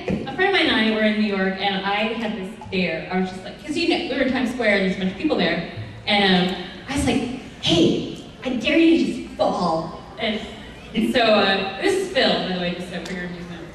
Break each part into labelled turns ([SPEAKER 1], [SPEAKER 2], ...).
[SPEAKER 1] a friend of mine and I were in New York, and I had this dare. I was just like, because we were in Times Square, and there's a bunch of people there, and I was like, hey, I dare you to just fall. And so, this is Phil, by the way, just so for your amusement.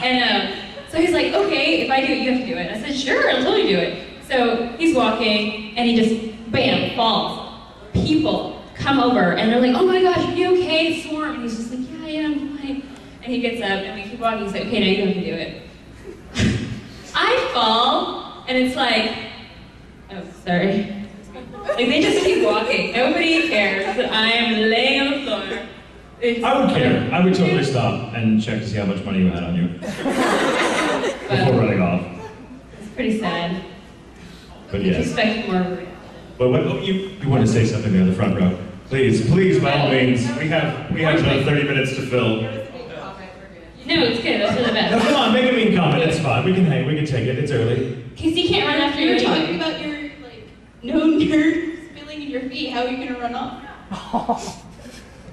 [SPEAKER 1] And so he's like, okay, if I do it, you have to do it. I said, sure, I'll totally do it. So he's walking, and he just, bam, falls. People come over, and they're like, oh my gosh, are you okay? It's warm. And he's just like, yeah, I'm fine. And he gets up, and we keep walking. He's like, okay, now you have to do it. I fall, and it's like, oh, sorry. Like, they just keep walking. Nobody cares that I am laying on the floor.
[SPEAKER 2] I would care. I would totally stop and check to see how much money you had on you before running off.
[SPEAKER 1] It's pretty sad.
[SPEAKER 2] But yeah.
[SPEAKER 1] Expect more.
[SPEAKER 2] But what you want to say something there in the front row? Please, by all means. We have about 30 minutes to fill.
[SPEAKER 1] No, it's good. Those are the best.
[SPEAKER 2] No, come on, make a mean comment. It's fine. We can hang. We can take it. It's early.
[SPEAKER 1] Casey can't run after you.
[SPEAKER 3] You're talking about your no nerves spilling in your feet. How are you gonna run off?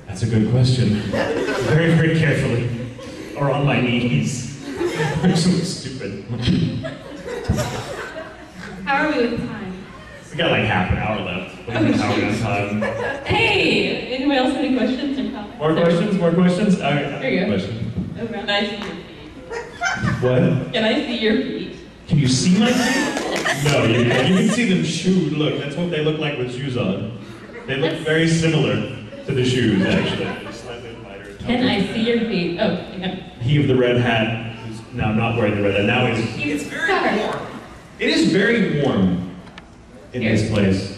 [SPEAKER 2] That's a good question. Very, very carefully. Or on my knees. I'm so stupid.
[SPEAKER 1] How are we with time?
[SPEAKER 2] We got like half an hour left. How are we on time?
[SPEAKER 1] Hey! Anyone else have any questions or comments?
[SPEAKER 2] More questions? More questions? All right.
[SPEAKER 1] There you go.
[SPEAKER 2] Question.
[SPEAKER 1] Can I see your feet?
[SPEAKER 2] What?
[SPEAKER 1] Can I see your feet?
[SPEAKER 2] Can you see my feet? No, you can see them shoed. Look, that's what they look like with shoes on. They look very similar to the shoes, actually. Slightly lighter.
[SPEAKER 1] Can I see your feet? Oh, yeah.
[SPEAKER 2] He of the red hat, who's now not wearing the red hat, now
[SPEAKER 1] It's
[SPEAKER 4] very warm.
[SPEAKER 2] It is very warm in this place.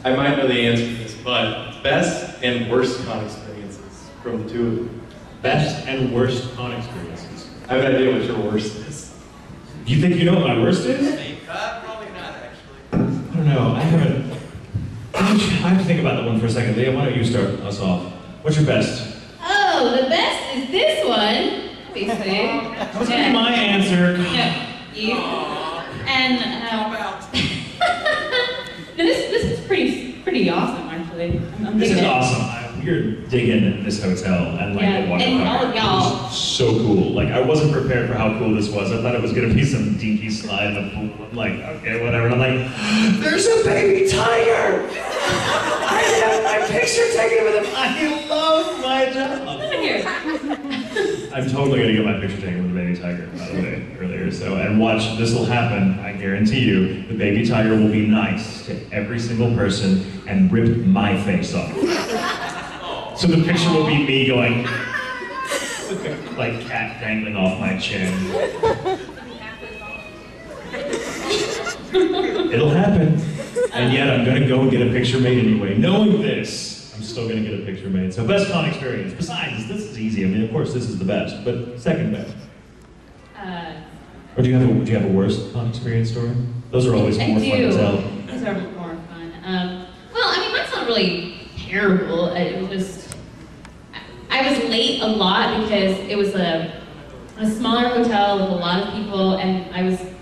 [SPEAKER 4] I might know the answer to this, but best and worst con experiences from the two of you.
[SPEAKER 2] Best and worst con experiences.
[SPEAKER 4] I have an idea what your worst is.
[SPEAKER 2] Do you think you know what my worst is?
[SPEAKER 4] Probably not, actually.
[SPEAKER 2] I don't know. I haven't. I have to think about that one for a second. Leah, why don't you start us off? What's your best?
[SPEAKER 1] Oh, the best is this one. Basically.
[SPEAKER 2] That was gonna be my answer.
[SPEAKER 1] No, you. And
[SPEAKER 4] How about?
[SPEAKER 1] no, this is pretty awesome, actually. I'm
[SPEAKER 2] This is
[SPEAKER 1] digging it.
[SPEAKER 2] awesome. We're digging this hotel and like
[SPEAKER 1] Yeah,
[SPEAKER 2] the water
[SPEAKER 1] and
[SPEAKER 2] park.
[SPEAKER 1] all of y'all.
[SPEAKER 2] It was so cool. Like I wasn't prepared for how cool this was. I thought it was gonna be some dinky slide in the pool. I'm like, okay, whatever. And I'm like, there's a baby tiger! I have my picture taken with him. I love my job.
[SPEAKER 1] Here.
[SPEAKER 2] I'm totally gonna get my picture taken with the baby tiger, by the way, earlier. So, and watch, this will happen, I guarantee you. The baby tiger will be nice to every single person and rip my face off. So the picture will be me going, like cat dangling off my chin. It'll happen. And yet I'm gonna go and get a picture made anyway. Knowing this, I'm still gonna get a picture made. So best con experience. Besides, this is easy. I mean, of course this is the best, but second best. Or do you have a worst con experience story? Those are always more fun to tell.
[SPEAKER 1] These are more fun. Well, I mean, mine's not really terrible. It was just, I was late a lot because it was a smaller hotel with a lot of people, and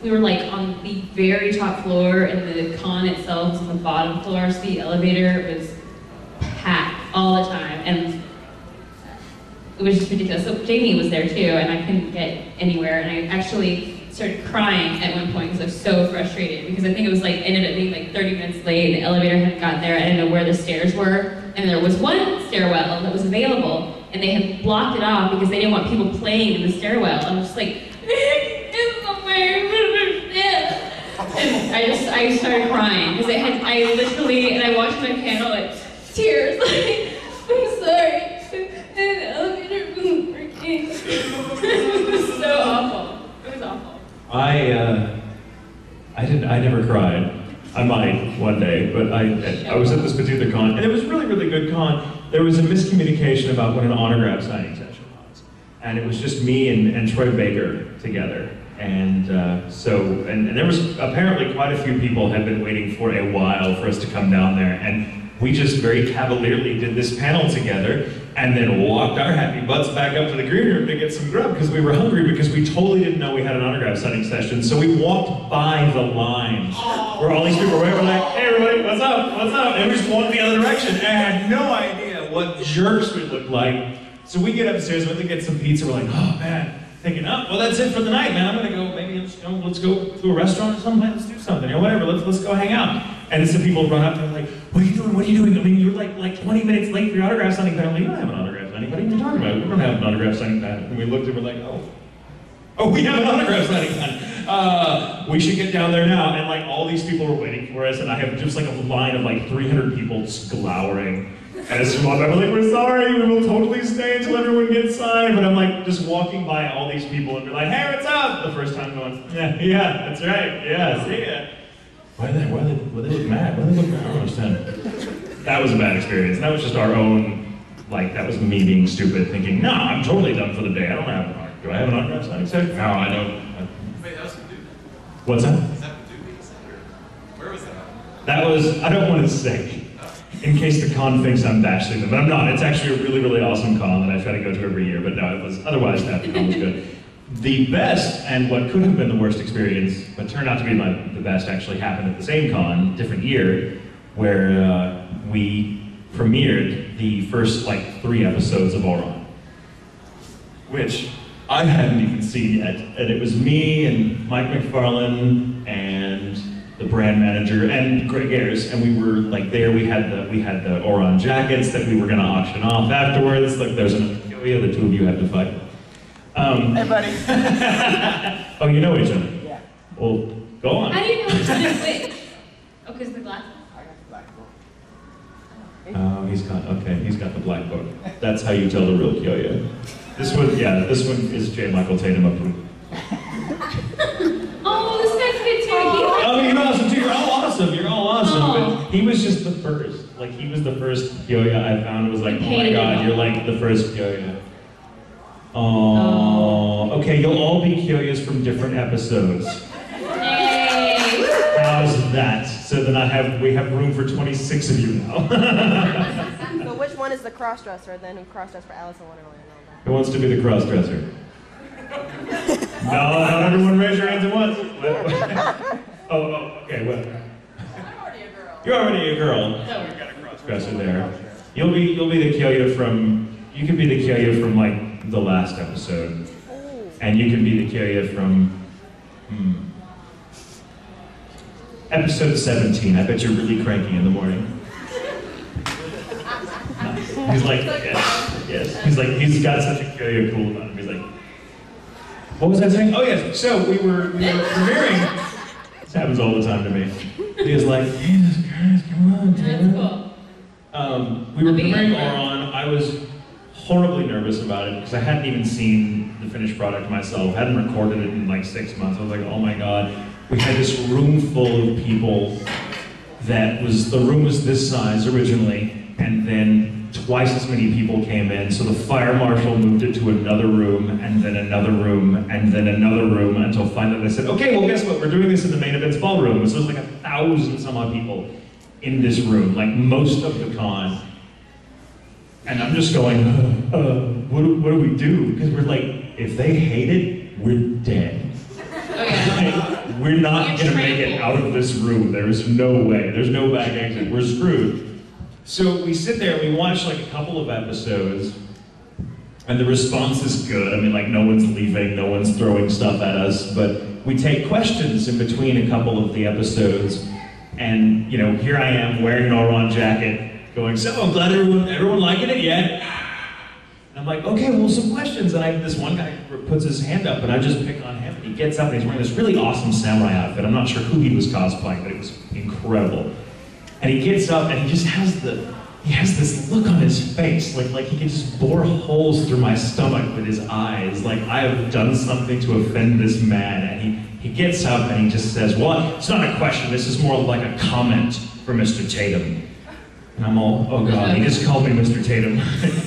[SPEAKER 1] we were like on the very top floor, and the con itself was on the bottom floor, so the elevator was packed all the time, and it was just ridiculous. So Jamie was there too, and I couldn't get anywhere, and I actually started crying at one point because I was so frustrated, because I think it was like, ended up being like 30 minutes late, the elevator hadn't gotten there, I didn't know where the stairs were, and there was one stairwell that was available, and they had blocked it off because they didn't want people playing in the stairwell. I'm just like, it's somewhere, and I started crying because I literally, and I watched my panel like tears, like, I'm sorry, and the elevator wasn't working. It was so awful. It was awful.
[SPEAKER 2] I never cried. I might one day, but I was at this particular con, and it was really, really good con. There was a miscommunication about what an autograph signing session was. And it was just me and Troy Baker together. And and there was apparently quite a few people had been waiting for a while for us to come down there. And we just very cavalierly did this panel together and then walked our happy butts back up to the green room to get some grub because we were hungry, because we totally didn't know we had an autograph signing session. So we walked by the line where all these people were like, hey everybody, what's up, what's up? And we just walked the other direction and I had no idea what jerks we looked like So we get upstairs, we get some pizza, we're like, oh man, thinking, oh, well that's it for the night, man. I'm gonna go, maybe let's go to a restaurant or something, let's do something, or whatever, let's go hang out. And then some people run up and they're like, what are you doing, what are you doing? I mean, you're like 20 minutes late for your autograph signing pad. I'm like, you don't have an autograph signing pad, what are you talking about? We don't have an autograph signing pad. And we looked and we're like, oh, we have an autograph signing pad. We should get down there now. And like all these people were waiting for us, and I have just like a line of like 300 people just glowering. And as I'm like, we're sorry, we will totally stay until everyone gets signed. But I'm like just walking by all these people and be like, hey, what's up? The first time going, yeah, that's right, yeah, see ya. Why they look mad? Why they look mad? I don't understand. That was a bad experience. That was just our own, like, that was me being stupid, thinking, no, I'm totally done for the day. I don't have an autograph. Do I have an autograph signing set? No, I don't.
[SPEAKER 4] Wait, that was from Duke.
[SPEAKER 2] What's that?
[SPEAKER 4] Is that from Duke Center? Where was that?
[SPEAKER 2] That was, I don't want to say, in case the con thinks I'm bashing them, but I'm not. It's actually a really, really awesome con that I try to go to every year, but no, it was, otherwise that con was good. The best, and what could have been the worst experience, but turned out to be the best, actually happened at the same con, different year, where we premiered the first, like, 3 episodes of Auron, which I hadn't even seen yet. And it was me and Mike McFarlane and the brand manager and Greg Ayers, and we were like there. We had the Auron jackets that we were going to auction off afterwards. Like there's another Kyoya, the 2 of you had to fight.
[SPEAKER 5] Hey, buddy.
[SPEAKER 2] Oh, you know each other?
[SPEAKER 5] Yeah.
[SPEAKER 2] Well, go on.
[SPEAKER 1] How do you know which one is which? Oh, because the glasses?
[SPEAKER 5] I got the black book.
[SPEAKER 2] Oh, he's got the black book. That's how you tell the real Kyoya. This one is J. Michael Tatum up to.
[SPEAKER 1] Oh, this guy's good too.
[SPEAKER 2] Oh, you're awesome too. You're all awesome.
[SPEAKER 1] Oh.
[SPEAKER 2] But he was just the first. Like he was the first Kyoya I found. It was like, oh my god, you're like the first Kyoya. Oh. Okay, you'll all be Kyoyas from different episodes.
[SPEAKER 1] Yay!
[SPEAKER 2] How's that? So then we have room for 26 of you now.
[SPEAKER 6] So which one is the cross-dresser then who cross-dressed for Alice in Wonderland?
[SPEAKER 2] Who wants to be the cross-dresser? No, not everyone raise your hands at once. Okay, what?
[SPEAKER 3] I'm already a girl.
[SPEAKER 2] You're already a girl.
[SPEAKER 1] So,
[SPEAKER 2] You've got a cross-dresser there. You'll be the Kyoya from, you can be the Kyoya from like the last episode. And you can be the Kyoya from, episode 17. I bet you're really cranky in the morning. He's like, yes. He's got such a Kyoya cool about him. He's like, what was I saying? Oh yes, so we were premiering. This happens all the time to me. He was like, Jesus Christ, come on,
[SPEAKER 1] that's cool.
[SPEAKER 2] we were premiering Auron. I was horribly nervous about it because I hadn't even seen the finished product myself. Hadn't recorded it in like 6 months. I was like, oh my god. We had this room full of people the room was this size originally, and then twice as many people came in, so the fire marshal moved it to another room, and then another room, and then another room, until finally they said, okay, well guess what, we're doing this in the main events ballroom. So there's like 1,000 some odd people in this room, like most of the con. And I'm just going, what do we do? Because we're like, if they hate it, we're dead.
[SPEAKER 1] Oh yeah.
[SPEAKER 2] We're not gonna make it out of this room. There is no way. There's no back exit. We're screwed. So we sit there and we watch like a couple of episodes, and the response is good. I mean, like no one's leaving, no one's throwing stuff at us, but we take questions in between a couple of the episodes, and you know, here I am wearing an Auron jacket, going, so I'm glad everyone liking it yet. And I'm like, okay, well, some questions. And this one guy puts his hand up, and I just pick on him. And he gets up, and he's wearing this really awesome samurai outfit. I'm not sure who he was cosplaying, but it was incredible. And he gets up, and he just has this look on his face, like he can just bore holes through my stomach with his eyes. Like I have done something to offend this man. And he gets up, and he just says, well, it's not a question. This is more like a comment for Mr. Tatum. And I'm all, oh god, he just called me Mr. Tatum.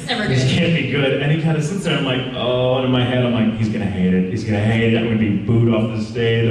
[SPEAKER 1] Never
[SPEAKER 2] This
[SPEAKER 1] good.
[SPEAKER 2] can't be good. And he kind of sits there, I'm like, oh, and in my head, I'm like, he's gonna hate it. He's gonna hate it. I'm gonna be booed off the stage.